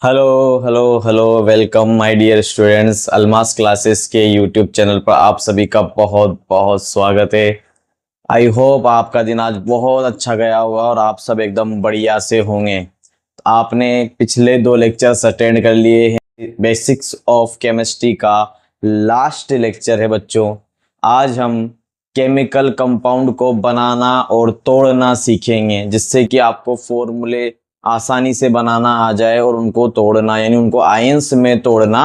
Hello hello hello, welcome my dear students. Almas classes के YouTube channel पर आप सभी का बहुत बहुत स्वागत है। आई होप आपका दिन आज बहुत अच्छा गया होगा और आप सब एकदम बढ़िया से होंगे। आपने पिछले 2 लेक्चर्स अटेंड कर लिए हैं। बेसिक्स ऑफ केमिस्ट्री का लास्ट लेक्चर है बच्चों। आज हम केमिकल कंपाउंड को बनाना और तोड़ना सीखेंगे, जिससे कि आपको फॉर्मूले आसानी से बनाना आ जाए और उनको तोड़ना यानी उनको आयंस में तोड़ना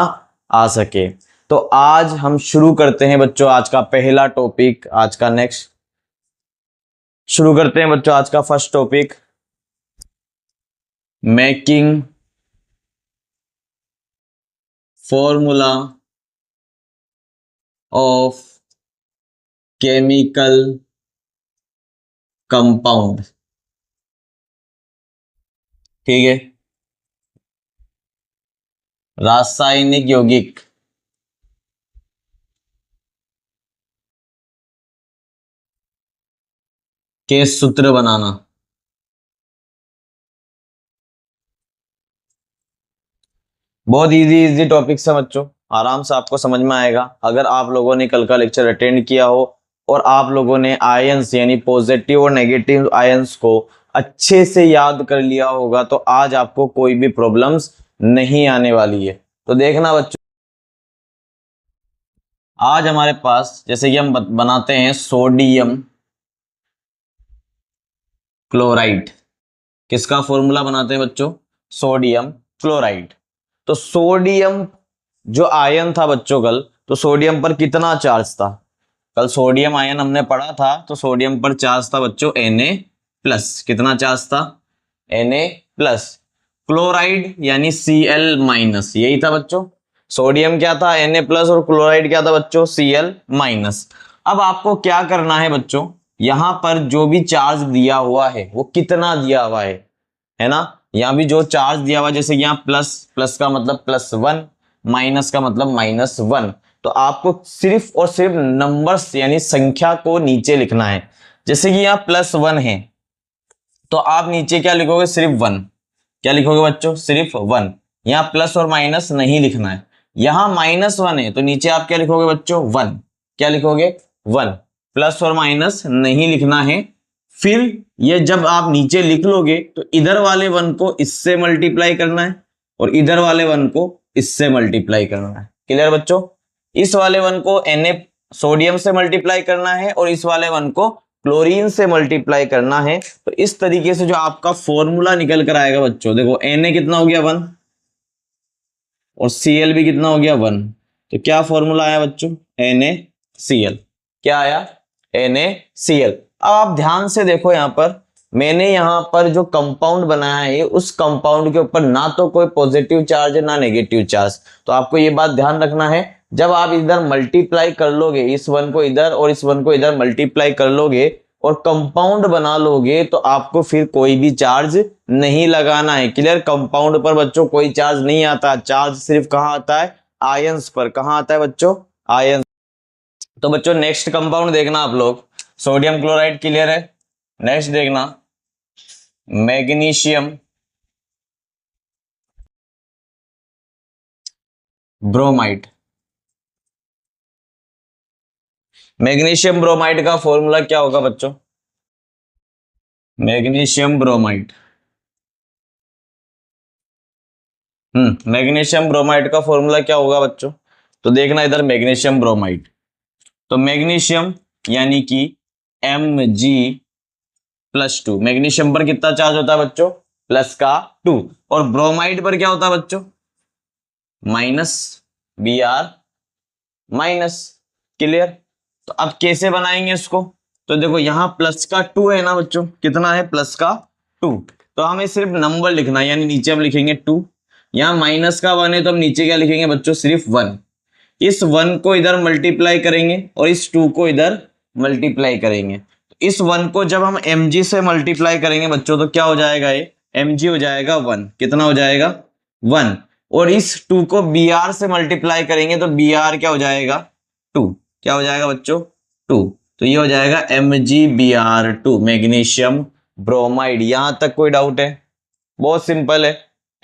आ सके। तो आज हम शुरू करते हैं बच्चों आज का पहला टॉपिक। आज का नेक्स्ट शुरू करते हैं बच्चों आज का first topic, making formula of chemical compound. ठीक है, रासायनिक यौगिक के सूत्र बनाना। बहुत इजी टॉपिक्स है बच्चों, आराम से आपको समझ में आएगा अगर आप लोगों ने कल का लेक्चर अटेंड किया हो और आप लोगों ने आयंस यानी पॉजिटिव और नेगेटिव आयंस को अच्छे से याद कर लिया होगा, तो आज आपको कोई भी प्रॉब्लम्स नहीं आने वाली है। तो देखना बच्चों, आज हमारे पास जैसे कि हम बनाते हैं सोडियम क्लोराइड। किसका फॉर्मूला बनाते हैं बच्चों? Sodium chloride. तो सोडियम जो आयन था बच्चों कल, तो सोडियम पर कितना चार्ज था? कल सोडियम आयन हमने पढ़ा था, तो सोडियम पर चार्ज था बच्चों Na+। कितना चार्ज था? Na+। क्लोराइड यानी Cl-, यही था बच्चों। सोडियम क्या था? Na+ और क्लोराइड क्या था बच्चों? Cl-। अब आपको क्या करना है बच्चों, यहां पर जो भी चार्ज दिया हुआ है वो कितना दिया हुआ है ना। यहां भी जो चार्ज दिया हुआ है, जैसे यहाँ प्लस, प्लस का मतलब +1, माइनस का मतलब -1। तो आपको सिर्फ और सिर्फ नंबर्स यानी संख्या को नीचे लिखना है। जैसे कि यहाँ +1 है, तो आप नीचे क्या लिखोगे? सिर्फ 1। क्या लिखोगे बच्चों? सिर्फ 1। यहाँ प्लस और माइनस नहीं लिखना है। यहाँ -1 है, तो नीचे आप क्या लिखोगे बच्चों? 1। क्या लिखोगे? 1। प्लस और माइनस नहीं लिखना है। फिर ये जब आप नीचे लिख लोगे तो इधर वाले 1 को इससे मल्टीप्लाई करना है और इधर वाले 1 को इससे मल्टीप्लाई करना है। क्लियर बच्चों? इस वाले 1 को Na सोडियम से मल्टीप्लाई करना है और इस वाले 1 को क्लोरीन से मल्टीप्लाई करना है। तो इस तरीके से जो आपका फॉर्मूला निकल कर आएगा बच्चों, देखो Na कितना हो गया? 1 और Cl भी कितना हो गया? 1। तो क्या फॉर्मूला आया बच्चों? NaCl। क्या आया? NaCl। अब आप ध्यान से देखो, यहां पर मैंने यहां पर जो कंपाउंड बनाया है उस कंपाउंड के ऊपर ना तो कोई पॉजिटिव चार्ज है ना नेगेटिव चार्ज। तो आपको ये बात ध्यान रखना है, जब आप इधर मल्टीप्लाई कर लोगे, इस 1 को इधर और इस 1 को इधर मल्टीप्लाई कर लोगे और कंपाउंड बना लोगे, तो आपको फिर कोई भी चार्ज नहीं लगाना है। क्लियर? कंपाउंड पर बच्चों कोई चार्ज नहीं आता, चार्ज सिर्फ कहां आता है? आयंस पर। कहां आता है बच्चों? आयंस। तो बच्चों नेक्स्ट कंपाउंड देखना आप लोग, सोडियम क्लोराइड। क्लियर है? नेक्स्ट देखना, मैग्नीशियम ब्रोमाइड। मैग्नीशियम ब्रोमाइड का फॉर्मूला क्या होगा बच्चों? मैग्नीशियम ब्रोमाइड, मैग्नीशियम ब्रोमाइड का फॉर्मूला क्या होगा बच्चों? तो देखना इधर मैग्नीशियम ब्रोमाइड, तो मैग्नीशियम यानी कि Mg+2। मैग्नीशियम पर कितना चार्ज होता है बच्चों? +2। और ब्रोमाइड पर क्या होता है बच्चों? -Br-। क्लियर? तो अब कैसे बनाएंगे इसको? तो देखो यहाँ +2 है ना बच्चों, कितना है? +2। तो हमें सिर्फ नंबर लिखना है, यानी नीचे हम लिखेंगे 2। यहाँ -1 है, तो हम नीचे क्या लिखेंगे बच्चों? सिर्फ 1। इस 1 को इधर मल्टीप्लाई करेंगे और इस 2 को इधर मल्टीप्लाई करेंगे। इस 1 को जब हम Mg से मल्टीप्लाई करेंगे बच्चों, तो क्या हो जाएगा? ये Mg हो जाएगा 1। कितना हो जाएगा? 1। और इस 2 को Br से मल्टीप्लाई करेंगे तो Br क्या हो जाएगा? 2। क्या हो जाएगा बच्चों? 2। तो ये हो जाएगा MgBr2, मैग्नीशियम ब्रोमाइड। यहां तक कोई डाउट है? बहुत सिंपल है।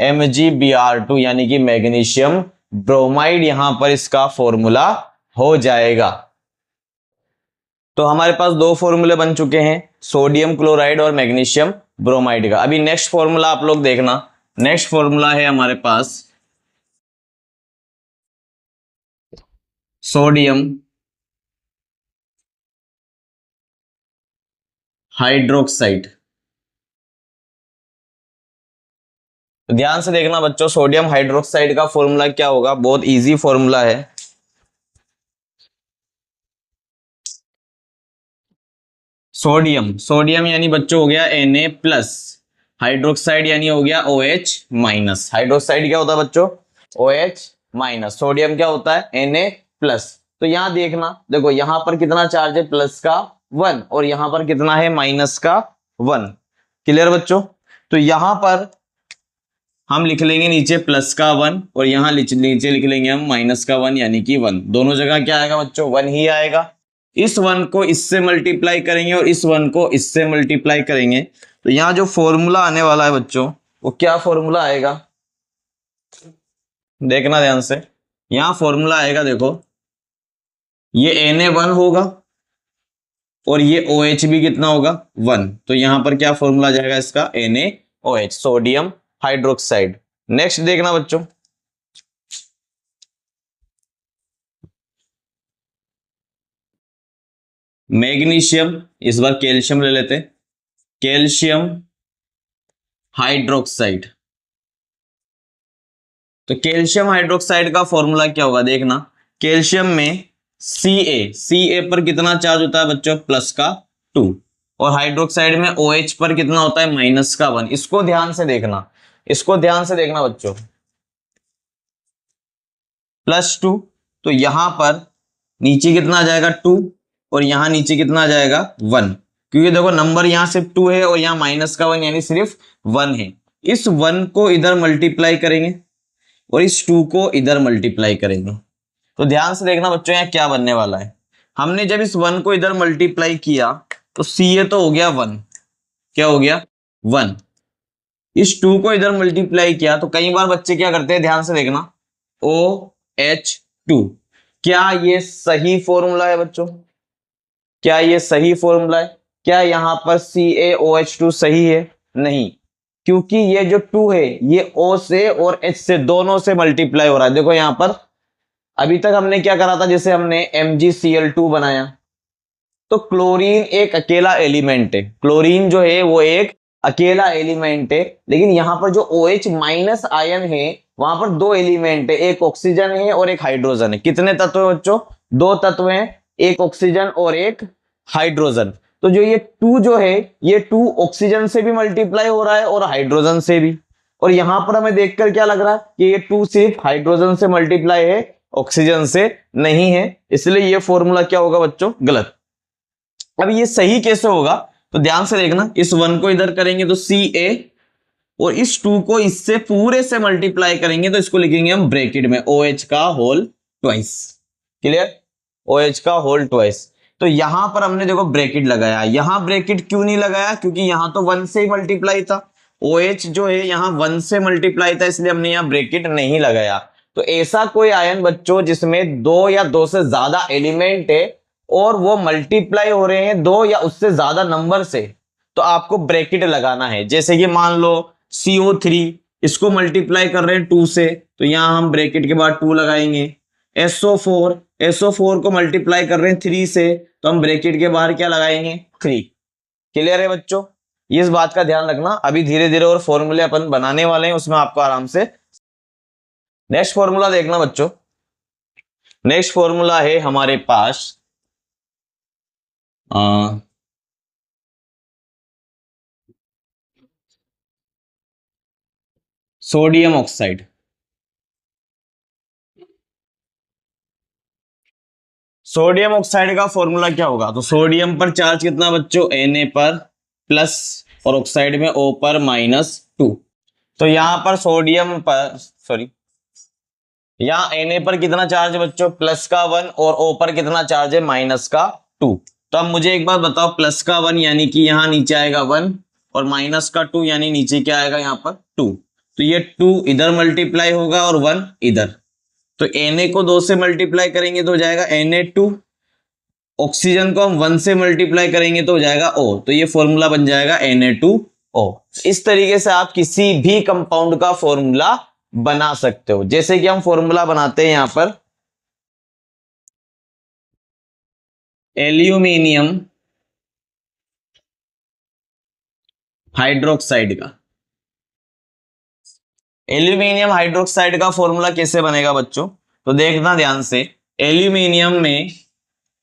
MgBr2 यानी कि मैग्नीशियम ब्रोमाइड, यहां पर इसका फॉर्मूला हो जाएगा। तो हमारे पास दो फॉर्मूले बन चुके हैं, सोडियम क्लोराइड और मैग्नीशियम ब्रोमाइड का। अभी नेक्स्ट फॉर्मूला आप लोग देखना, नेक्स्ट फॉर्मूला है हमारे पास सोडियम हाइड्रोक्साइड। ध्यान से देखना बच्चों, सोडियम हाइड्रोक्साइड का फॉर्मूला क्या होगा, बहुत इजी फॉर्मूला है। सोडियम यानी बच्चों हो गया Na प्लस, हाइड्रोक्साइड यानी हो गया OH माइनस। हाइड्रोक्साइड क्या होता है बच्चों, OH माइनस, सोडियम क्या होता है Na प्लस। तो यहां देखना, देखो यहां पर कितना चार्ज है, प्लस का 1, और यहां पर कितना है, माइनस का 1। क्लियर बच्चों। तो यहां पर हम लिख लेंगे नीचे प्लस का 1, और यहां नीचे लिख लेंगे हम माइनस का 1, यानी कि 1। दोनों जगह क्या आएगा बच्चों, 1 ही आएगा। इस 1 को इससे मल्टीप्लाई करेंगे और इस 1 को इससे मल्टीप्लाई करेंगे, तो यहां जो फॉर्मूला आने वाला है बच्चों, वो क्या फॉर्मूला आएगा, देखना ध्यान से। यहां फॉर्मूला आएगा, देखो ये Na1 होगा और ये OH भी कितना होगा, 1। तो यहां पर क्या फॉर्मूला आ जाएगा इसका, NaOH, सोडियम हाइड्रोक्साइड। नेक्स्ट देखना बच्चों, मैग्नीशियम, इस बार कैल्शियम ले लेते, कैल्शियम हाइड्रोक्साइड। तो कैल्शियम हाइड्रोक्साइड का फॉर्मूला क्या होगा, देखना, कैल्शियम में Ca पर कितना चार्ज होता है बच्चों, प्लस का 2, और हाइड्रोक्साइड में OH पर कितना होता है, माइनस का 1। इसको ध्यान से देखना, इसको ध्यान से देखना बच्चों, +2, तो यहां पर नीचे कितना आ जाएगा 2, और यहां नीचे कितना आ जाएगा 1, क्योंकि देखो नंबर यहां सिर्फ 2 है और यहां माइनस का 1 यानी सिर्फ 1 है। इस 1 को इधर मल्टीप्लाई करेंगे और इस 2 को इधर मल्टीप्लाई करेंगे। तो ध्यान से देखना बच्चों, यहां क्या बनने वाला है। हमने जब इस 1 को इधर मल्टीप्लाई किया तो Ca तो हो गया 1, क्या हो गया 1। इस 2 को इधर मल्टीप्लाई किया, तो कई बार बच्चे क्या करते हैं, ध्यान से देखना, OH2। क्या ये सही फॉर्मूला है बच्चों, क्या ये सही फॉर्मूला है, क्या यहां पर CaOH2 सही है, नहीं, क्योंकि ये जो 2 है ये O से और H से दोनों से मल्टीप्लाई हो रहा है। देखो यहां पर अभी तक हमने क्या करा था, जैसे हमने MgCl2 बनाया, तो क्लोरीन एक अकेला एलिमेंट है, क्लोरीन जो है वो एक अकेला एलिमेंट है, लेकिन यहां पर जो OH माइनस आयन है वहां पर दो एलिमेंट है, एक ऑक्सीजन है और एक हाइड्रोजन है। कितने तत्व है बच्चों, दो तत्व हैं, एक ऑक्सीजन और एक हाइड्रोजन। तो जो ये 2 जो है, ये 2 ऑक्सीजन से भी मल्टीप्लाई हो रहा है और हाइड्रोजन से भी, और यहां पर हमें देखकर क्या लग रहा है कि ये 2 सिर्फ हाइड्रोजन से मल्टीप्लाई है, ऑक्सीजन से नहीं है, इसलिए ये फॉर्मूला क्या होगा बच्चों, गलत। अब ये सही कैसे होगा, तो ध्यान से देखना, इस 1 को इधर करेंगे तो Ca, और इस 2 को इससे पूरे से मल्टीप्लाई करेंगे तो इसको लिखेंगे हम ब्रैकेट में OH का होल ट्वाइस। क्लियर, OH का होल ट्वाइस। तो यहां पर हमने देखो ब्रैकेट लगाया, यहां ब्रैकेट क्यों नहीं लगाया, क्योंकि यहां तो 1 से ही मल्टीप्लाई था, OH जो है यहां 1 से मल्टीप्लाई था, इसलिए हमने यहां ब्रैकेट नहीं लगाया। तो ऐसा कोई आयन बच्चों जिसमें 2 या 2 से ज्यादा एलिमेंट है और वो मल्टीप्लाई हो रहे हैं 2 या उससे ज्यादा नंबर से, तो आपको ब्रैकेट लगाना है। जैसे कि मान लो CO3, इसको मल्टीप्लाई कर रहे हैं 2 से, तो यहां हम ब्रैकेट के बाद 2 लगाएंगे। SO4 को मल्टीप्लाई कर रहे हैं 3 से, तो हम ब्रैकेट के बाहर क्या लगाएंगे, 3। क्लियर है बच्चों, इस बात का ध्यान रखना। अभी धीरे धीरे और फॉर्मूले अपन बनाने वाले हैं, उसमें आपको आराम से। नेक्स्ट फॉर्मूला देखना बच्चों, नेक्स्ट फॉर्मूला है हमारे पास सोडियम ऑक्साइड। सोडियम ऑक्साइड का फॉर्मूला क्या होगा, तो सोडियम पर चार्ज कितना बच्चों, Na पर प्लस, और ऑक्साइड में O पर -2। तो यहां पर सोडियम पर, सॉरी, यहां Na पर कितना चार्ज है बच्चों, प्लस का 1, और O पर कितना चार्ज है, -2। तो अब मुझे एक बात बताओ, प्लस का 1 यानी कि यहां नीचे आएगा 1, और -2 यानी नीचे क्या आएगा, यहां पर 2। तो ये 2 इधर मल्टीप्लाई होगा और 1 इधर, तो Na को 2 से मल्टीप्लाई करेंगे तो हो जाएगा Na2, ऑक्सीजन को हम 1 से मल्टीप्लाई करेंगे तो हो जाएगा O, तो ये फॉर्मूला बन जाएगा Na2O। इस तरीके से आप किसी भी कंपाउंड का फॉर्मूला बना सकते हो। जैसे कि हम फॉर्मूला बनाते हैं यहां पर एल्यूमिनियम हाइड्रोक्साइड का। एल्यूमिनियम हाइड्रोक्साइड का फॉर्मूला कैसे बनेगा बच्चों, तो देखना ध्यान से। एल्यूमिनियम में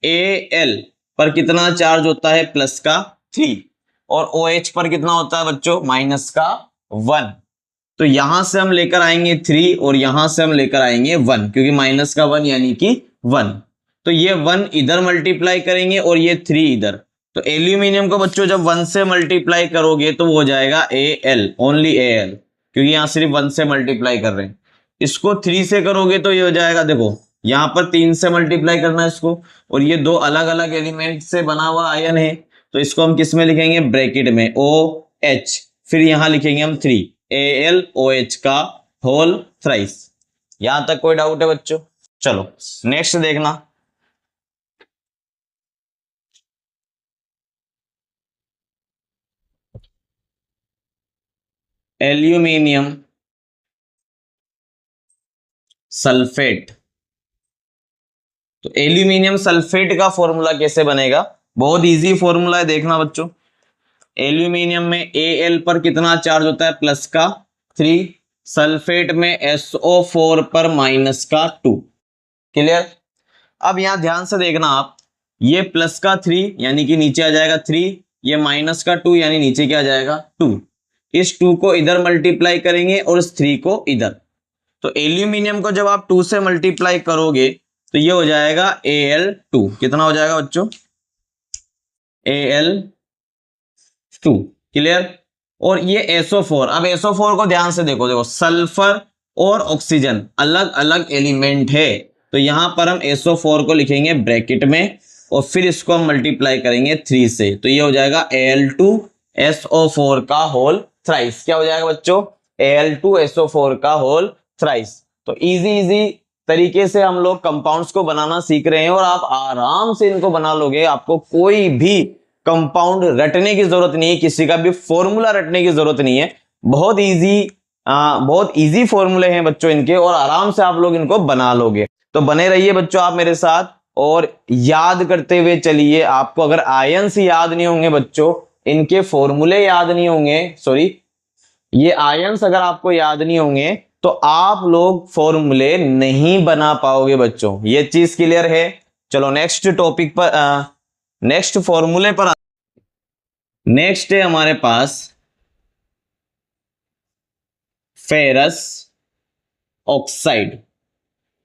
Al पर कितना चार्ज होता है, प्लस का 3, और OH पर कितना होता है बच्चों, माइनस का 1। तो यहां से हम लेकर आएंगे 3 और यहां से हम लेकर आएंगे 1, क्योंकि माइनस का 1 यानी कि 1। तो ये 1 इधर मल्टीप्लाई करेंगे और ये 3 इधर। तो एल्यूमिनियम को बच्चों जब 1 से मल्टीप्लाई करोगे तो वो हो जाएगा Al, ओनली Al, क्योंकि यहां सिर्फ 1 से मल्टीप्लाई कर रहे हैं। इसको 3 से करोगे तो ये हो जाएगा, देखो यहां पर 3 से मल्टीप्लाई करना है इसको, और ये दो अलग अलग एलिमेंट से बना हुआ आयन है, तो इसको हम किस में लिखेंगे, ब्रैकेट में OH, फिर यहां लिखेंगे हम 3 AlOH का होल थ्राइस। यहां तक कोई डाउट है बच्चों? चलो नेक्स्ट देखना। Aluminium sulphate. तो एल्यूमिनियम सल्फेट का फॉर्मूला कैसे बनेगा, बहुत इजी फॉर्मूला है, देखना बच्चों। एल्यूमिनियम में Al पर कितना चार्ज होता है, प्लस का 3, सल्फेट में SO4 पर माइनस का 2। क्लियर? अब यहां ध्यान से देखना आप, ये प्लस का 3 यानी कि नीचे आ जाएगा 3, ये माइनस का 2 यानी नीचे क्या आ जाएगा 2। इस 2 को इधर मल्टीप्लाई करेंगे और इस 3 को इधर। तो एल्यूमिनियम को जब आप 2 से मल्टीप्लाई करोगे तो ये हो जाएगा Al2। कितना हो जाएगा बच्चों, Al2। क्लियर? और ये SO4, अब SO4 को ध्यान से देखो, देखो सल्फर और ऑक्सीजन अलग अलग एलिमेंट है, तो यहां पर हम SO4 को लिखेंगे ब्रैकेट में और फिर इसको हम मल्टीप्लाई करेंगे 3 से, तो ये हो जाएगा Al2SO4 का होल थ्राइस। क्या हो जाएगा बच्चों, Al2SO4 का होल थ्राइस। तो इजी इजी तरीके से हम लोग कंपाउंड्स को बनाना सीख रहे हैं और आप आराम से इनको बना लोगे। आपको कोई भी कंपाउंड रटने की जरूरत नहीं है, किसी का भी फॉर्मूला रटने की जरूरत नहीं है। बहुत इजी फॉर्मूले हैं बच्चों इनके, और आराम से आप लोग इनको बना लोगे। तो बने रहिए बच्चों आप मेरे साथ और याद करते हुए चलिए। आपको अगर आयंस याद नहीं होंगे बच्चों, इनके फॉर्मूले याद नहीं होंगे, सॉरी ये आयंस अगर आपको याद नहीं होंगे तो आप लोग फॉर्मूले नहीं बना पाओगे बच्चों, ये चीज क्लियर है। चलो नेक्स्ट टॉपिक पर, नेक्स्ट फॉर्मूले पर। नेक्स्ट है हमारे पास फेरस ऑक्साइड।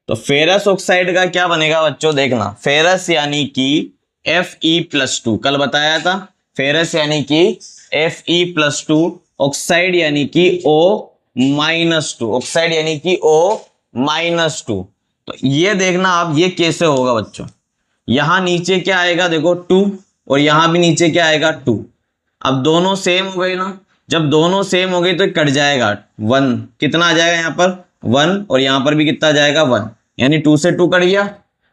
तो फेरस ऑक्साइड का क्या बनेगा बच्चों, देखना। फेरस यानी कि Fe+2, कल बताया था। फेरस यानी कि Fe+2, ऑक्साइड यानी कि O-2, ऑक्साइड यानी कि O-2। तो ये देखना आप, ये कैसे होगा बच्चों। यहां नीचे क्या आएगा, देखो 2, और यहां भी नीचे क्या आएगा 2। अब दोनों सेम हो गए ना, जब दोनों सेम हो गए तो कट जाएगा 1, कितना आ जाएगा यहाँ पर 1, और यहाँ पर भी कितना आ जाएगा 1, यानी 2 से 2 कट गया।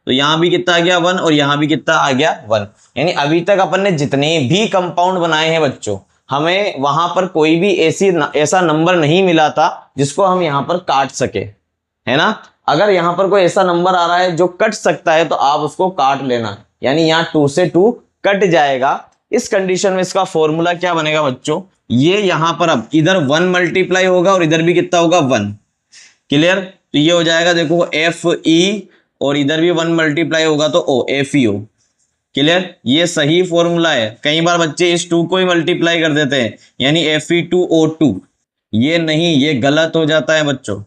तो यहाँ भी कितना आ गया 1, और यहाँ भी कितना आ गया 1। यानी अभी तक अपन ने जितने भी कंपाउंड बनाए हैं बच्चों, हमें वहां पर कोई भी ऐसा नंबर नहीं मिला था जिसको हम यहाँ पर काट सके, है ना। अगर यहां पर कोई ऐसा नंबर आ रहा है जो कट सकता है तो आप उसको काट लेना, यानी यहां 2 से 2 कट जाएगा। इस कंडीशन में इसका फॉर्मूला क्या बनेगा बच्चों, ये यहां पर अब इधर 1 मल्टीप्लाई होगा और इधर भी कितना होगा 1। क्लियर? तो ये हो जाएगा देखो Fe, और इधर भी 1 मल्टीप्लाई होगा तो O, FeO। क्लियर? ये सही फॉर्मूला है। कई बार बच्चे इस 2 को ही मल्टीप्लाई कर देते हैं, यानी Fe2O2, ये नहीं, ये गलत हो जाता है बच्चों।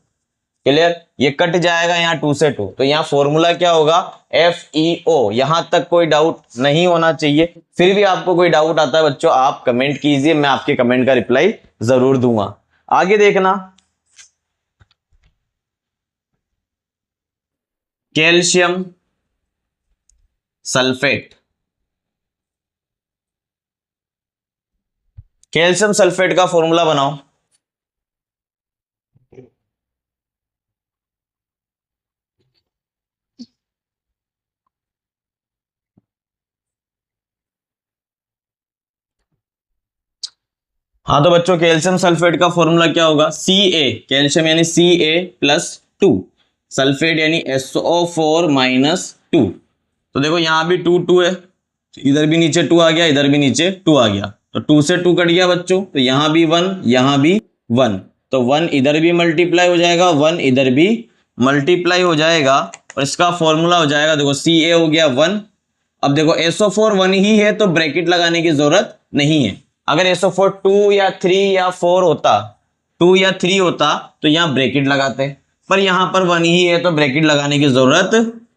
क्लियर? ये कट जाएगा यहाँ 2 से 2, तो यहाँ फॉर्मूला क्या होगा FeO। यहां तक कोई डाउट नहीं होना चाहिए। फिर भी आपको कोई डाउट आता है बच्चों, आप कमेंट कीजिए, मैं आपके कमेंट का रिप्लाई जरूर दूंगा। आगे देखना, कैल्शियम सल्फेट। कैल्शियम सल्फेट का फॉर्मूला बनाओ। हाँ तो बच्चों कैल्शियम सल्फेट का फॉर्मूला क्या होगा, Ca, कैल्शियम यानी Ca+2, सल्फेट यानी SO4-2। तो देखो यहाँ भी 2 है, इधर भी नीचे 2 आ गया, इधर भी नीचे 2 आ गया, तो 2 से 2 कट गया बच्चों, तो यहाँ भी 1, यहाँ भी 1, तो 1 इधर भी मल्टीप्लाई हो जाएगा, 1 इधर भी मल्टीप्लाई हो जाएगा, और इसका फॉर्मूला हो जाएगा, देखो Ca हो गया 1। अब देखो SO4 1 ही है तो ब्रैकेट लगाने की जरूरत नहीं है। अगर SO4 2 या 3 या 4 होता, 2 या 3 होता तो यहाँ ब्रैकेट लगाते, पर यहाँ पर 1 ही है तो ब्रैकेट लगाने की जरूरत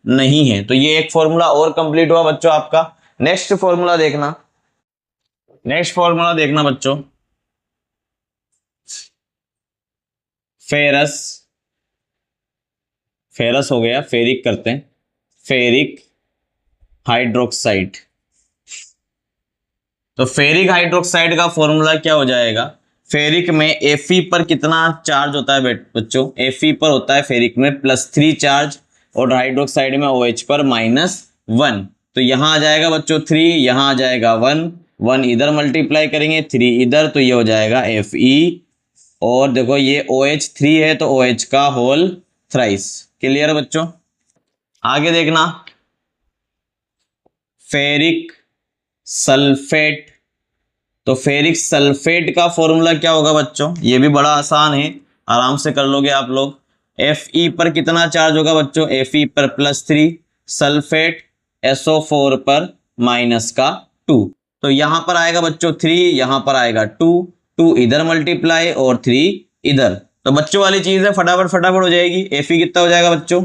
नहीं है। तो ये एक फॉर्मूला और कंप्लीट हुआ बच्चों आपका। नेक्स्ट फॉर्मूला देखना, नेक्स्ट फॉर्मूला देखना बच्चों, फेरस, फेरस हो गया, फेरिक करते हैं, फेरिक हाइड्रोक्साइड। तो फेरिक हाइड्रोक्साइड का फॉर्मूला क्या हो जाएगा, फेरिक में Fe पर कितना चार्ज होता है बच्चों, Fe पर होता है फेरिक में +3 चार्ज, और हाइड्रोक्साइड में OH पर -1। तो यहां आ जाएगा बच्चों 3, यहां आ जाएगा 1, 1 इधर मल्टीप्लाई करेंगे, 3 इधर, तो ये हो जाएगा Fe, और देखो ये OH 3 है तो OH का होल थ्राइस। क्लियर बच्चों। आगे देखना, फेरिक सल्फेट। तो फेरिक सल्फेट का फॉर्मूला क्या होगा बच्चों, ये भी बड़ा आसान है, आराम से कर लोगे आप लोग। Fe पर कितना चार्ज होगा बच्चों, Fe पर +3, सल्फेट SO4 पर -2। तो यहां पर आएगा बच्चों 3, यहां पर आएगा 2, 2 इधर मल्टीप्लाई और 3 इधर। तो बच्चों वाली चीज है, फटाफट फटाफट हो जाएगी। Fe कितना हो जाएगा बच्चों,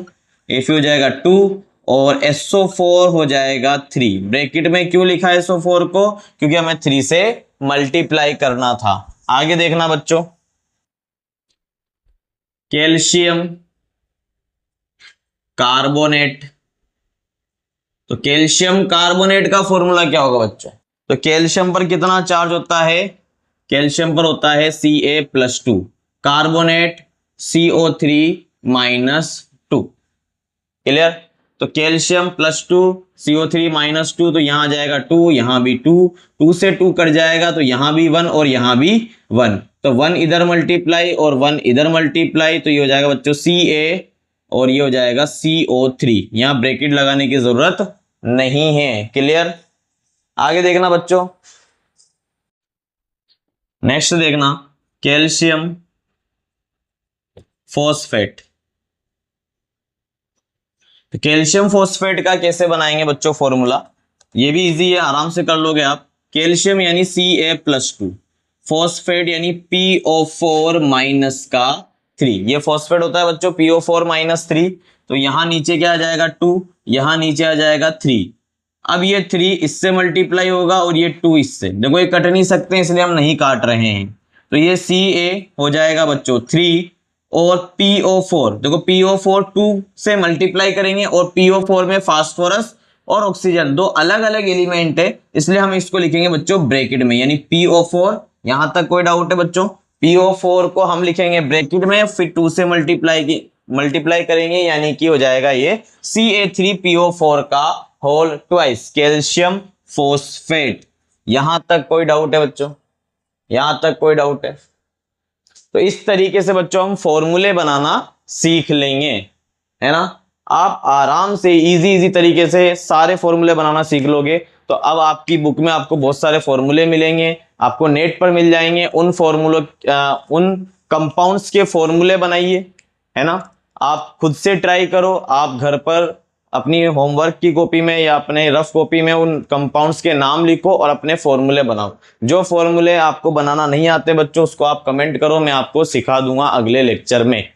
Fe हो जाएगा 2 और SO4 हो जाएगा 3। ब्रैकेट में क्यों लिखा है SO4 को, क्योंकि हमें 3 से मल्टीप्लाई करना था। आगे देखना बच्चों, कैल्शियम कार्बोनेट। तो कैल्शियम कार्बोनेट का फॉर्मूला क्या होगा बच्चों, तो कैल्शियम पर कितना चार्ज होता है, कैल्शियम पर होता है Ca+2, कार्बोनेट CO3-2। क्लियर। तो कैल्शियम +2 CO3-2, तो यहां आ जाएगा 2, यहां भी 2, 2 से 2 कट जाएगा, तो यहां भी 1 और यहां भी 1, तो 1 इधर मल्टीप्लाई और 1 इधर मल्टीप्लाई, तो ये हो जाएगा बच्चों Ca, और ये हो जाएगा CO3। यहां ब्रैकेट लगाने की जरूरत नहीं है। क्लियर। आगे देखना बच्चों, नेक्स्ट देखना, कैल्शियम फॉस्फेट। तो कैल्शियम फॉस्फेट का कैसे बनाएंगे बच्चों फॉर्मूला, ये भी इजी है, आराम से कर लोगे आप। कैल्शियम यानी Ca+2, फॉस्फेट यानी PO4-3, ये फॉस्फेट होता है बच्चों PO4-3। तो यहां नीचे क्या आ जाएगा 2, यहां नीचे आ जाएगा 3। अब ये 3 इससे मल्टीप्लाई होगा और ये 2 इससे, देखो ये कट नहीं सकते इसलिए हम नहीं काट रहे हैं। तो ये Ca हो जाएगा बच्चों 3, और PO4, देखो PO4 2 से मल्टीप्लाई करेंगे, और PO4 में फास्फोरस और ऑक्सीजन दो अलग अलग एलिमेंट है, इसलिए हम इसको लिखेंगे बच्चों ब्रैकेट में, यानी PO4। यहां तक कोई डाउट है बच्चों, PO4 को हम लिखेंगे ब्रैकेट में, फिर 2 से मल्टीप्लाई करेंगे, यानी कि हो जाएगा ये Ca3PO4 का होल ट्वाइस, कैल्शियम फॉस्फेट। यहां तक कोई डाउट है बच्चों, यहां तक कोई डाउट है। तो इस तरीके से बच्चों हम फॉर्मूले बनाना सीख लेंगे, है ना। आप आराम से इजी तरीके से सारे फॉर्मूले बनाना सीख लोगे, तो अब आपकी बुक में आपको बहुत सारे फॉर्मूले मिलेंगे, आपको नेट पर मिल जाएंगे। उन फॉर्मूलों उन कंपाउंड्स के फॉर्मूले बनाइए, है ना। आप खुद से ट्राई करो, आप घर पर अपनी होमवर्क की कॉपी में या अपने रफ कॉपी में उन कंपाउंड्स के नाम लिखो और अपने फॉर्मूले बनाओ। जो फॉर्मूले आपको बनाना नहीं आते बच्चों, उसको आप कमेंट करो, मैं आपको सिखा दूंगा अगले लेक्चर में।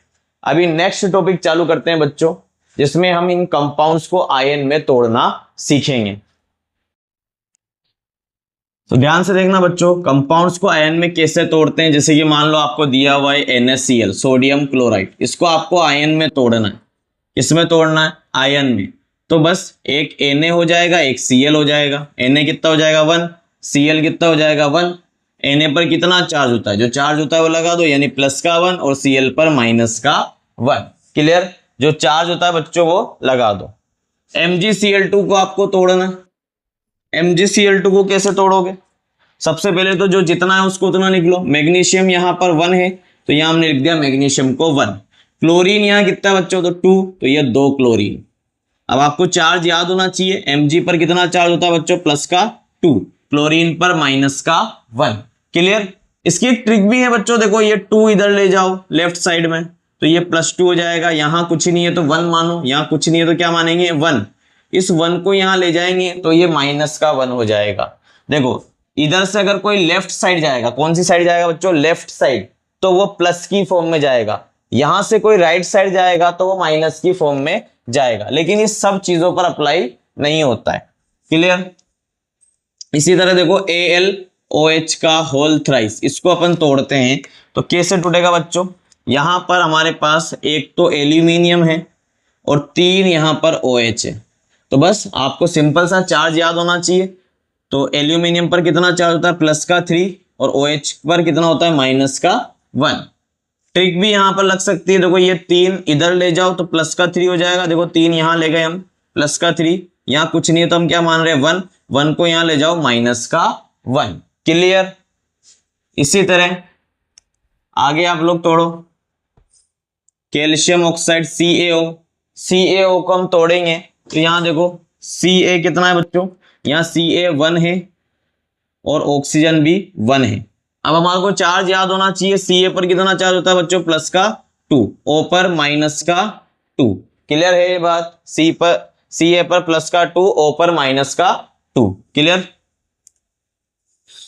अभी नेक्स्ट टॉपिक चालू करते हैं बच्चों, जिसमें हम इन कंपाउंड्स को आयन में तोड़ना सीखेंगे। तो ध्यान से देखना बच्चों, कंपाउंड्स को आयन में कैसे तोड़ते हैं। जैसे कि मान लो आपको दिया हुआ है NaCl, सोडियम क्लोराइड, इसको आपको आयन में तोड़ना है। किसमें तोड़ना है, आयन में। तो बस एक Na हो जाएगा, एक Cl हो जाएगा। Na कितना हो जाएगा 1, Cl कितना हो जाएगा 1। Na पर कितना चार्ज होता है, जो चार्ज होता है वो लगा दो, यानी प्लस का 1, और Cl पर माइनस का 1। क्लियर। जो चार्ज होता है बच्चों वो लगा दो। MgCl2 को आपको तोड़ना है। MgCl2 को कैसे तोड़ोगे, सबसे पहले तो जो जितना है उसको उतना लिख लो। मैग्नीशियम यहाँ पर 1 है तो यहाँ हमने लिख दिया मैग्नीशियम को 1। क्लोरीन यहाँ कितना बच्चों, तो 2, तो ये 2 क्लोरीन। अब आपको चार्ज याद होना चाहिए, Mg पर कितना चार्ज होता है बच्चों, प्लस का 2, क्लोरीन पर माइनस का 1। क्लियर। इसकी एक ट्रिक भी है बच्चों, देखो ये 2 इधर ले जाओ लेफ्ट साइड में तो ये +2 हो जाएगा। यहाँ कुछ नहीं है तो 1 मानो, यहाँ कुछ नहीं है तो क्या मानेंगे 1। इस 1 को यहाँ ले जाएंगे तो ये माइनस का 1 हो जाएगा। देखो इधर से अगर कोई लेफ्ट साइड जाएगा, कौन सी साइड जाएगा बच्चों, लेफ्ट साइड, तो वो प्लस की फॉर्म में जाएगा। यहां से कोई राइट साइड जाएगा तो वो माइनस की फॉर्म में जाएगा। लेकिन इस सब चीजों पर अप्लाई नहीं होता है। क्लियर। इसी तरह देखो AlOH का होल थ्राइस, इसको अपन तोड़ते हैं तो कैसे टूटेगा बच्चों, यहां पर हमारे पास एक तो एल्यूमिनियम है और 3 यहां पर OH है। तो बस आपको सिंपल सा चार्ज याद होना चाहिए। तो एल्यूमिनियम पर कितना चार्ज होता है, प्लस का 3, और OH पर कितना होता है, माइनस का 1। ट्रिक भी यहां पर लग सकती है, देखो ये 3 इधर ले जाओ तो प्लस का 3 हो जाएगा। देखो 3 यहां ले गए हम, प्लस का 3, यहां कुछ नहीं है तो हम क्या मान रहे हैं 1, 1 को यहां ले जाओ माइनस का 1। क्लियर। इसी तरह आगे आप लोग तोड़ो, कैल्शियम ऑक्साइड CaO को हम तोड़ेंगे तो यहां देखो Ca कितना है बच्चों, यहाँ Ca 1 है और ऑक्सीजन भी 1 है। अब हमारे को चार्ज याद होना चाहिए, Ca पर कितना चार्ज होता है बच्चों, प्लस का 2, O पर माइनस का 2। क्लियर है ये बात, Ca पर प्लस का 2, O पर माइनस का 2। क्लियर।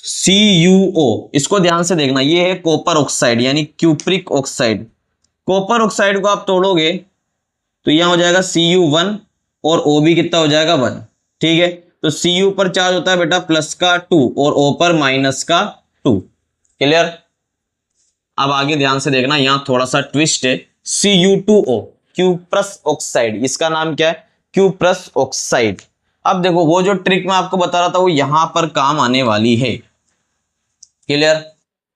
CuO, इसको ध्यान से देखना, ये है कॉपर ऑक्साइड यानी क्यूप्रिक ऑक्साइड। कॉपर ऑक्साइड को आप तोड़ोगे तो यहां हो जाएगा Cu1 और O भी कितना हो जाएगा 1। ठीक है। तो Cu पर चार्ज होता है बेटा प्लस का 2 और O पर माइनस का 2। क्लियर। अब आगे ध्यान से देखना, यहां थोड़ा सा ट्विस्ट है। Cu2O, क्यूप्रस ऑक्साइड, इसका नाम क्या है, क्यूप्रस ऑक्साइड। अब देखो वो जो ट्रिक मैं आपको बता रहा था वो यहां पर काम आने वाली है। क्लियर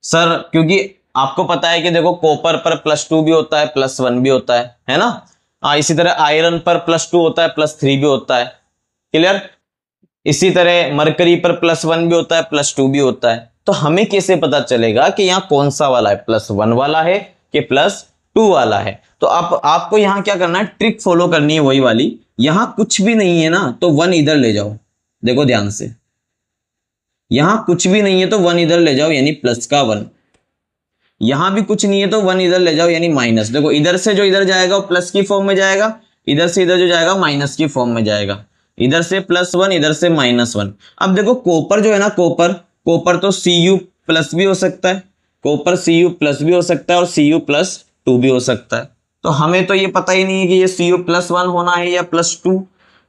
सर, क्योंकि आपको पता है कि देखो कॉपर पर +2 भी होता है, +1 भी होता है ना। इसी तरह आयरन पर +2 होता है, +3 भी होता है। क्लियर। इसी तरह मरकरी पर +1 भी होता है, +2 भी होता है। तो हमें कैसे पता चलेगा कि यहाँ कौन सा वाला है, +1 वाला है कि +2 वाला है। तो आपको यहाँ क्या करना है, ट्रिक फॉलो करनी है वही वाली। यहाँ कुछ भी नहीं है ना तो 1 इधर ले जाओ। देखो ध्यान से, यहाँ कुछ भी नहीं है तो 1 इधर ले जाओ यानी प्लस का 1। यहां भी कुछ नहीं है तो 1 इधर ले जाओ यानी माइनस। देखो इधर से जो इधर जाएगा वो प्लस की फॉर्म में जाएगा, इधर से इधर जो जाएगा माइनस की फॉर्म में जाएगा। इधर से +1, इधर से -1। अब देखो कॉपर जो है ना, कॉपर तो Cu+ भी हो सकता है, कॉपर Cu+ भी हो सकता है और Cu+2 भी हो सकता है। तो हमें तो ये पता ही नहीं है कि ये Cu+1 होना है या +2,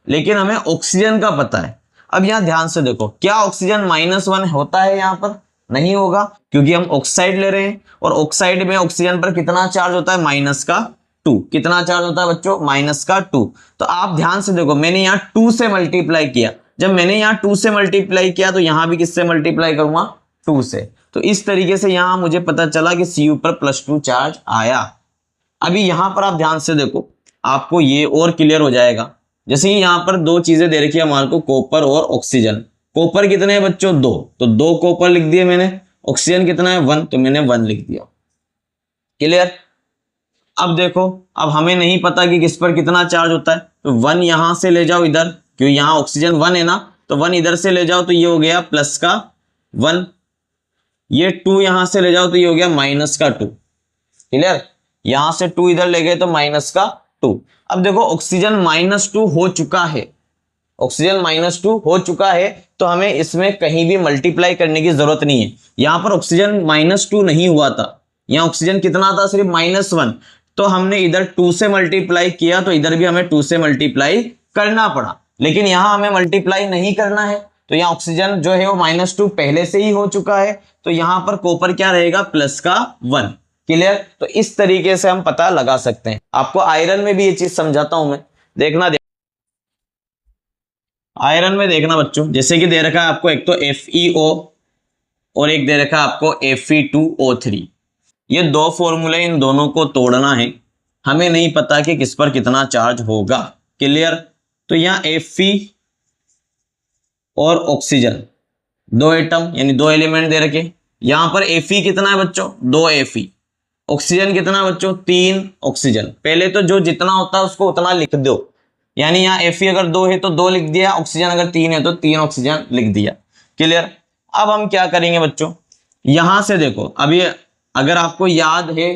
लेकिन हमें ऑक्सीजन का पता है। अब यहाँ ध्यान से देखो, क्या ऑक्सीजन -1 होता है, यहाँ पर नहीं होगा क्योंकि हम ऑक्साइड ले रहे हैं और ऑक्साइड में ऑक्सीजन पर कितना चार्ज होता है, -2। कितना चार्ज होता है बच्चों, -2। तो आप ध्यान से देखो, मैंने यहाँ 2 से मल्टीप्लाई किया। जब मैंने यहाँ 2 से मल्टीप्लाई किया तो यहाँ भी किससे मल्टीप्लाई करूंगा, 2 से। तो इस तरीके से यहाँ मुझे पता चला कि Cu पर +2 चार्ज आया। अभी यहाँ पर आप ध्यान से देखो, आपको ये और क्लियर हो जाएगा। जैसे कि यहाँ पर 2 चीजें दे रखी है हमारे को, कॉपर और ऑक्सीजन। कॉपर कितने हैं बच्चों, 2, तो 2 कॉपर लिख दिए मैंने। ऑक्सीजन कितना है 1, तो मैंने 1 लिख दिया। क्लियर। अब देखो, अब हमें नहीं पता कि किस पर कितना चार्ज होता है, तो 1 यहां से ले जाओ इधर, क्योंकि यहाँ ऑक्सीजन 1 है ना, तो 1 इधर से ले जाओ तो ये हो गया प्लस का 1। ये 2 यहां से ले जाओ तो ये हो गया माइनस का 2। क्लियर। यहां से 2 इधर ले गए तो माइनस का 2। अब देखो ऑक्सीजन -2 हो चुका है, ऑक्सीजन -2 हो चुका है, तो हमें इसमें कहीं भी मल्टीप्लाई करने की जरूरत नहीं है। यहां पर ऑक्सीजन -2 नहीं हुआ था, यहाँ ऑक्सीजन कितना था, सिर्फ -1। तो हमने इधर 2 से मल्टीप्लाई किया तो इधर भी हमें 2 से मल्टीप्लाई करना पड़ा, लेकिन यहां हमें मल्टीप्लाई नहीं करना है। तो यहाँ ऑक्सीजन जो है वो -2 पहले से ही हो चुका है, तो यहां पर कॉपर क्या रहेगा, प्लस का 1। क्लियर। तो इस तरीके से हम पता लगा सकते हैं। आपको आयरन में भी ये चीज समझाता हूं मैं, देखना। आयरन में देखना बच्चों, जैसे कि दे रखा है आपको एक तो FeO और एक दे रखा है आपको Fe2O3। ये 2 फॉर्मूले, इन दोनों को तोड़ना है। हमें नहीं पता कि किस पर कितना चार्ज होगा। क्लियर। तो यहाँ Fe और ऑक्सीजन दो एटम यानी दो एलिमेंट दे रखे। यहां पर Fe कितना है बच्चों, 2 Fe। ऑक्सीजन कितना है बच्चों, 3 ऑक्सीजन। पहले तो जो जितना होता है उसको उतना लिख दो, यानी यहाँ Fe अगर 2 है तो 2 लिख दिया, ऑक्सीजन अगर 3 है तो 3 ऑक्सीजन लिख दिया। क्लियर। अब हम क्या करेंगे बच्चों, यहां से देखो, अब ये अगर आपको याद है,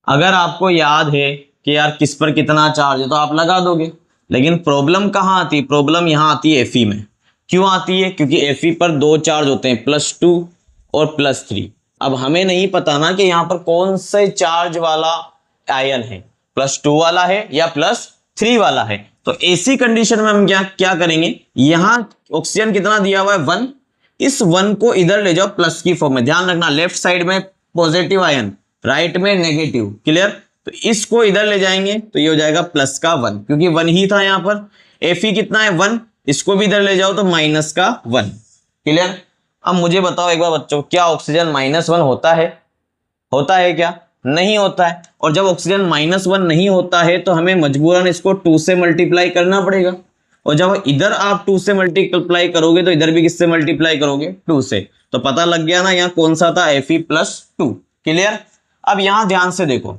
अगर आपको याद है कि यार किस पर कितना चार्ज है तो आप लगा दोगे। लेकिन प्रॉब्लम कहाँ आती है, प्रॉब्लम यहाँ आती है Fe में। क्यों आती है, क्योंकि Fe पर दो चार्ज होते हैं, +2 और +3। अब हमें नहीं पता ना कि यहाँ पर कौन से चार्ज वाला आयन है, +2 वाला है या +3 वाला है। तो ऐसी कंडीशन में हम क्या क्या करेंगे, यहाँ ऑक्सीजन कितना दिया हुआ है, 1। इस 1 को इधर ले जाओ प्लस की फॉर्म में। ध्यान रखना, लेफ्ट साइड में पॉजिटिव आयन, राइट में नेगेटिव। क्लियर। तो इसको इधर ले जाएंगे तो ये हो जाएगा प्लस का 1, क्योंकि 1 ही था यहाँ पर। Fe कितना है, 1। इसको भी इधर ले जाओ तो माइनस का 1। क्लियर। अब मुझे बताओ एक बार बच्चों, क्या ऑक्सीजन -1 होता है, होता है क्या, नहीं होता है। और जब ऑक्सीजन -1 नहीं होता है तो हमें मजबूरन इसको 2 से मल्टीप्लाई करना पड़ेगा। और जब इधर आप 2 से मल्टीप्लाई करोगे तो इधर भी किससे मल्टीप्लाई करोगे, 2 से। तो पता लग गया ना यहाँ कौन सा था, Fe+2। क्लियर। अब यहां ध्यान से देखो,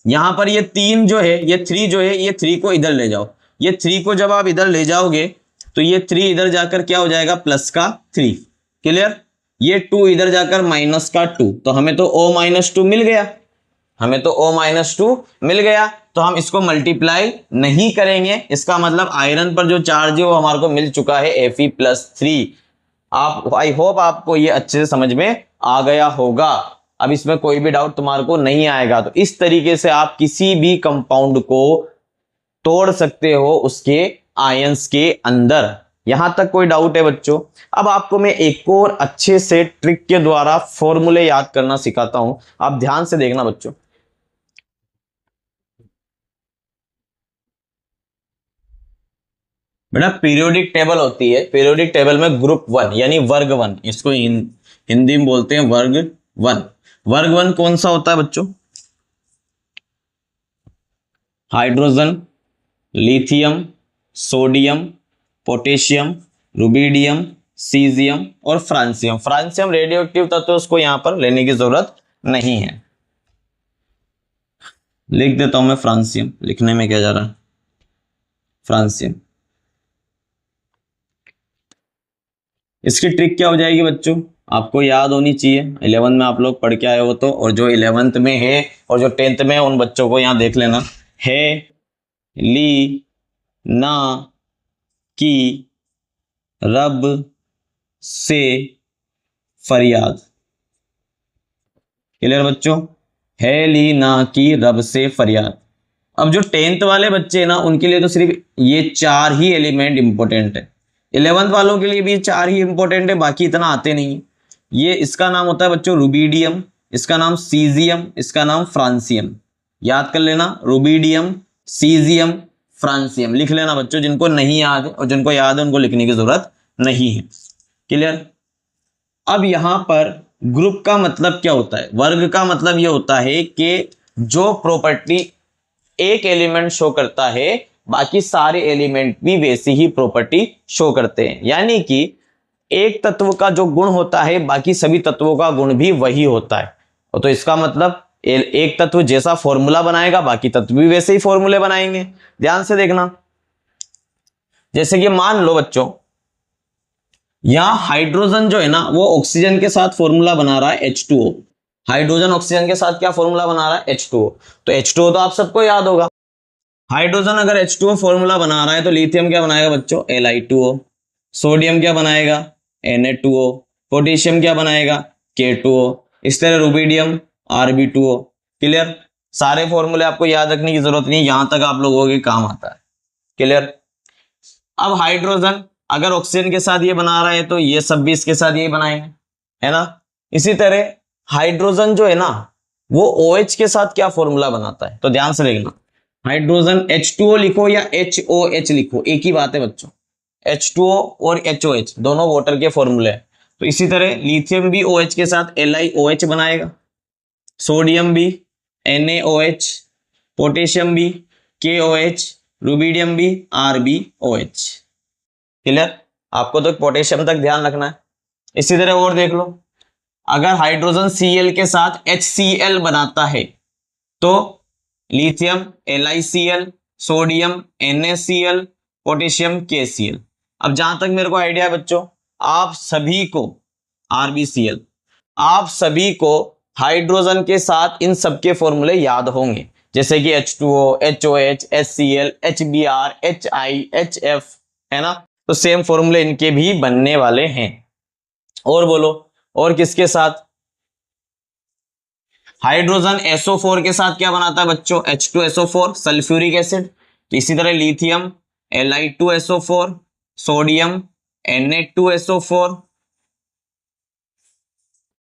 यहां पर ये 3 जो है, ये 3 जो है, ये 3 को इधर ले जाओ। ये 3 को जब आप इधर ले जाओगे तो ये 3 इधर जाकर क्या हो जाएगा, प्लस का 3। क्लियर। ये 2 इधर जाकर माइनस का 2, तो हमें तो O-2 मिल गया, हमें तो O-2 मिल गया। तो हम इसको मल्टीप्लाई नहीं करेंगे, इसका मतलब आयरन पर जो चार्ज है वो हमारे को मिल चुका है Fe+3। आप, आई होप आपको ये अच्छे से समझ में आ गया होगा। अब इसमें कोई भी डाउट तुम्हारे को नहीं आएगा। तो इस तरीके से आप किसी भी कंपाउंड को तोड़ सकते हो उसके आयंस के अंदर। यहां तक कोई डाउट है बच्चों। अब आपको मैं एक और अच्छे से ट्रिक के द्वारा फॉर्मूले याद करना सिखाता हूं, आप ध्यान से देखना बच्चों। बेटा पीरियोडिक टेबल होती है, पीरियोडिक टेबल में ग्रुप 1 यानी वर्ग 1, इसको हिंदी में बोलते हैं वर्ग 1। वर्ग 1 कौन सा होता है बच्चों, hydrogen, lithium, sodium, potassium, rubidium, caesium और फ्रांसियम। फ्रांसियम रेडियो एक्टिव तत्व, उसको यहां पर लेने की जरूरत नहीं है। लिख देता हूं मैं फ्रांसियम, लिखने में क्या जा रहा है, फ्रांसियम। इसकी ट्रिक क्या हो जाएगी बच्चों, आपको याद होनी चाहिए, 11th में आप लोग पढ़ के आए हो तो, और जो 11th में है और जो 10th में है उन बच्चों को यहां देख लेना है। ली ना की रब से फरियाद। क्लियर बच्चों, है ली ना की रब से फरियाद। अब जो 10th वाले बच्चे हैं ना, उनके लिए तो सिर्फ ये 4 ही एलिमेंट इंपॉर्टेंट है। 11th वालों के लिए भी 4 ही इंपॉर्टेंट है, बाकी इतना आते नहीं। ये इसका नाम होता है बच्चों रुबिडियम, इसका नाम सीजियम, इसका नाम फ्रांसियम। याद कर लेना, रुबिडियम, सीजियम, फ्रांसियम लिख लेना बच्चों। जिनको नहीं याद है और जिनको याद है उनको लिखने की जरूरत नहीं है। क्लियर। अब यहां पर ग्रुप का मतलब क्या होता है, वर्ग का मतलब यह होता है कि जो प्रॉपर्टी एक एलिमेंट शो करता है बाकी सारे एलिमेंट भी वैसी ही प्रॉपर्टी शो करते हैं। यानी कि एक तत्व का जो गुण होता है बाकी सभी तत्वों का गुण भी वही होता है। तो इसका मतलब एक तत्व जैसा फॉर्मूला बनाएगा बाकी तत्व भी वैसे ही फॉर्मूले बनाएंगे। ध्यान से देखना, जैसे कि मान लो बच्चों यहां हाइड्रोजन जो है ना वो ऑक्सीजन के साथ फॉर्मूला बना रहा है H2O। हाइड्रोजन ऑक्सीजन के साथ क्या फॉर्मूला बना रहा है, H2O। तो H2O तो आप सबको याद होगा। हाइड्रोजन अगर H2O फॉर्मूला बना रहा है तो लिथियम क्या बनाएगा बच्चों, Li2O। सोडियम क्या बनाएगा, Na2O। पोटेशियम क्या बनाएगा, K2O। इस तरह रुबिडियम Rb2O। क्लियर। सारे फॉर्मूले आपको याद रखने की जरूरत नहीं, यहां तक आप लोगों के काम आता है। क्लियर। अब हाइड्रोजन अगर ऑक्सीजन के साथ ये बना रहा है तो ये सब भी इसके साथ ये बनाएंगे, है ना। इसी तरह हाइड्रोजन जो है ना वो OH के साथ क्या फॉर्मूला बनाता है, तो ध्यान से देखना। हाइड्रोजन H2O लिखो या HOH लिखो, एक ही बात है बच्चों। H2O और HOH दोनों वाटर के फॉर्मूले हैं। तो इसी तरह लिथियम भी OH के साथ LiOH बनाएगा, सोडियम भी NaOH, पोटेशियम भी KOH, रुबिडियम भी RbOH। क्लियर? आपको तो पोटेशियम तक ध्यान रखना है। इसी तरह और देख लो, अगर हाइड्रोजन Cl के साथ HCl बनाता है तो lithium LiCl, sodium NaCl, potassium KCl। अब जहां तक मेरे को आइडिया है बच्चों, आप सभी को RbCl, आप सभी को हाइड्रोजन के साथ इन सबके फॉर्मूले याद होंगे, जैसे कि H2O, HOH, HCl, HBr, HI, HF, है ना। तो सेम फॉर्मूले इनके भी बनने वाले हैं। और बोलो, और किसके साथ? हाइड्रोजन SO4 के साथ क्या बनाता है बच्चों? H2SO4, sulphuric acid. तो इसी तरह lithium Li2SO4, sodium Na2SO4,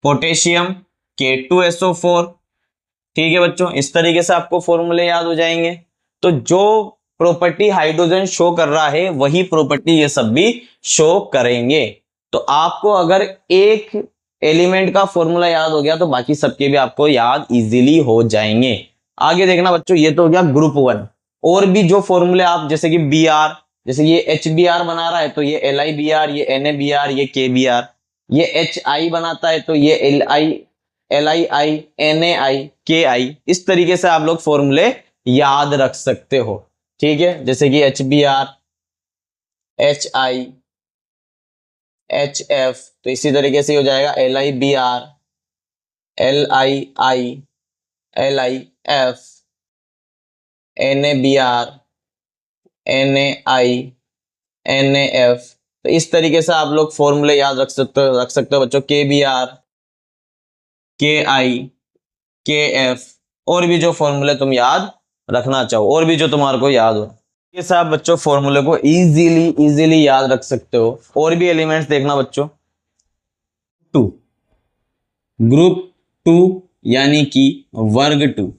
potassium K2SO4। ठीक है बच्चों, इस तरीके से आपको फॉर्मूले याद हो जाएंगे। तो जो प्रॉपर्टी हाइड्रोजन शो कर रहा है वही प्रॉपर्टी ये सब भी शो करेंगे। तो आपको अगर एक एलिमेंट का फॉर्मूला याद हो गया तो बाकी सबके भी आपको याद इजीली हो जाएंगे। आगे देखना बच्चों, ये तो हो गया ग्रुप 1। और भी जो फॉर्मूले आप, जैसे कि Br, जैसे ये HBr बना रहा है तो ये LiBr, ये NaBr, ये KBr। ये HI बनाता है तो ये LI, NaI, KI। इस तरीके से आप लोग फॉर्मूले याद रख सकते हो। ठीक है, जैसे कि HBr, HI, HF, तो इसी तरीके से हो जाएगा LiBr, LiI, LiF, NaBr, NaI, NaF। तो इस तरीके से आप लोग फॉर्मूले याद रख सकते हो बच्चों। KBr, KI, KF, और भी जो फॉर्मूले तुम याद रखना चाहो, और भी जो तुम्हारे को याद हो, ये सब बच्चों फॉर्मूले को इजीली याद रख सकते हो। और भी एलिमेंट्स देखना बच्चों। 2, ग्रुप 2 यानी कि वर्ग 2।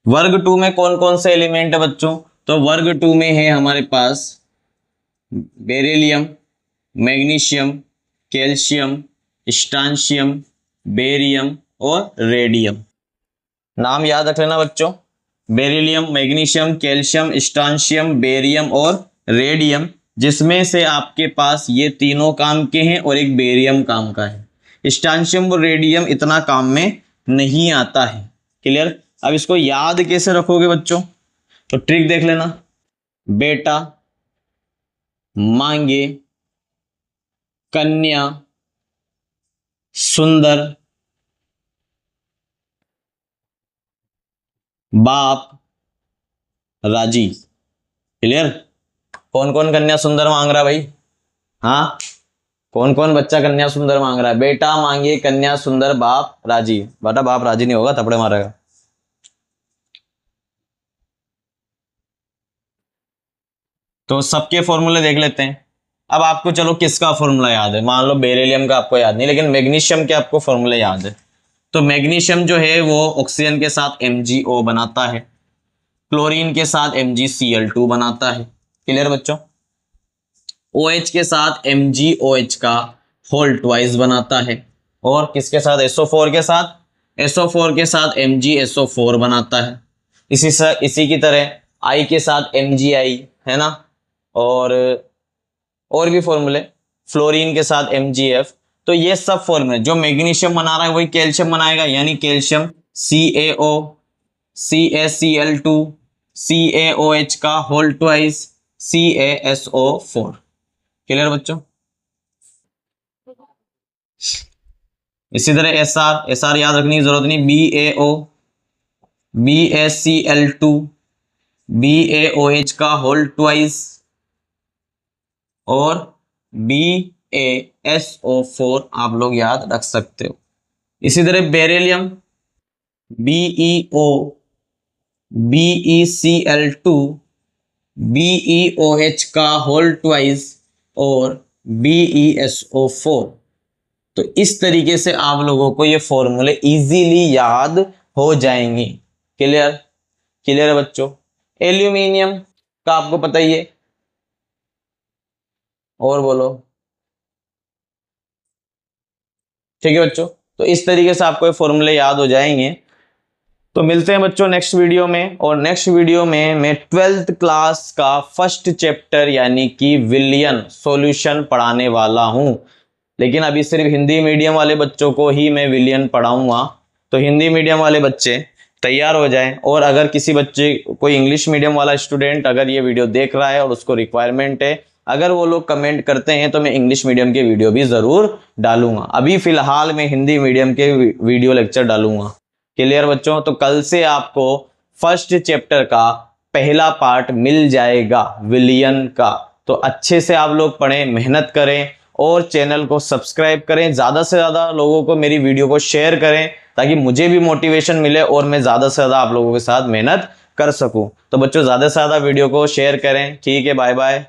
वर्ग 2 में कौन कौन से एलिमेंट है बच्चों? तो वर्ग 2 में है हमारे पास beryllium, magnesium, calcium, strontium, barium और रेडियम। नाम याद रख लेना बच्चों, beryllium, magnesium, calcium, strontium, barium और रेडियम, जिसमें से आपके पास ये तीनों काम के हैं और एक बेरियम काम का है। स्ट्रांशियम और रेडियम इतना काम में नहीं आता है। क्लियर? अब इसको याद कैसे रखोगे बच्चों? तो ट्रिक देख लेना। बेटा मांगे कन्या सुंदर बाप राजी। क्लियर? कौन कौन कन्या सुंदर मांग रहा है भाई? हाँ, कौन कौन बच्चा कन्या सुंदर मांग रहा है? बेटा मांगे कन्या सुंदर बाप राजी। बेटा बाप राजी नहीं होगा, थपड़े मारेगा। तो सबके फॉर्मूले देख लेते हैं। अब आपको चलो किसका फॉर्मूला याद है? मान लो बेरिलियम का आपको याद नहीं, लेकिन मैग्नीशियम के आपको फॉर्मूले याद है। तो मैग्नीशियम जो है वो ऑक्सीजन के साथ MgO बनाता है, क्लोरीन के साथ MgCl2 बनाता है। क्लियर बच्चों? OH के साथ MgOH का होल ट्वाइस बनाता है। और किसके साथ? SO4 के साथ, SO4 के साथ MgSO4 बनाता है। इसी की तरह I के साथ MgI, है ना। और भी फॉर्मूले, फ्लोरीन के साथ MgF। तो ये सब फॉर्मूले जो मैग्नीशियम बना रहा है वही कैल्शियम बनाएगा, यानी कैल्शियम CaO, CaCl2, CaOH का होल ट्वाइस, CaSO4। क्लियर बच्चों? इसी तरह एसआर याद रखने की जरूरत नहीं। BaO, BaCl2, BaOH का होल ट्वाइस और BaSO4 आप लोग याद रख सकते हो। इसी तरह बेरिलियम BeO, BeCl2, BeOH का होल ट्वाइस और BeSO4। तो इस तरीके से आप लोगों को ये फॉर्मूले इजीली याद हो जाएंगे। क्लियर? क्लियर है बच्चों? एल्यूमिनियम का आपको पता ही है। और बोलो। ठीक है बच्चों, तो इस तरीके से आपको ये फॉर्मूले याद हो जाएंगे। तो मिलते हैं बच्चों नेक्स्ट वीडियो में, और नेक्स्ट वीडियो में मैं 12th क्लास का फर्स्ट चैप्टर यानी कि विलियन सॉल्यूशन पढ़ाने वाला हूं। लेकिन अभी सिर्फ हिंदी मीडियम वाले बच्चों को ही मैं विलियन पढ़ाऊंगा, तो हिंदी मीडियम वाले बच्चे तैयार हो जाएं। और अगर किसी बच्चे, कोई इंग्लिश मीडियम वाला स्टूडेंट अगर ये वीडियो देख रहा है और उसको रिक्वायरमेंट है, अगर वो लोग कमेंट करते हैं तो मैं इंग्लिश मीडियम के वीडियो भी ज़रूर डालूंगा। अभी फिलहाल मैं हिंदी मीडियम के वीडियो लेक्चर डालूंगा। क्लियर बच्चों? तो कल से आपको फर्स्ट चैप्टर का पहला पार्ट मिल जाएगा विलियन का। तो अच्छे से आप लोग पढ़ें, मेहनत करें और चैनल को सब्सक्राइब करें। ज़्यादा से ज़्यादा लोगों को मेरी वीडियो को शेयर करें ताकि मुझे भी मोटिवेशन मिले और मैं ज़्यादा से ज़्यादा आप लोगों के साथ मेहनत कर सकूं। तो बच्चों ज़्यादा से ज़्यादा वीडियो को शेयर करें। ठीक है, बाय बाय।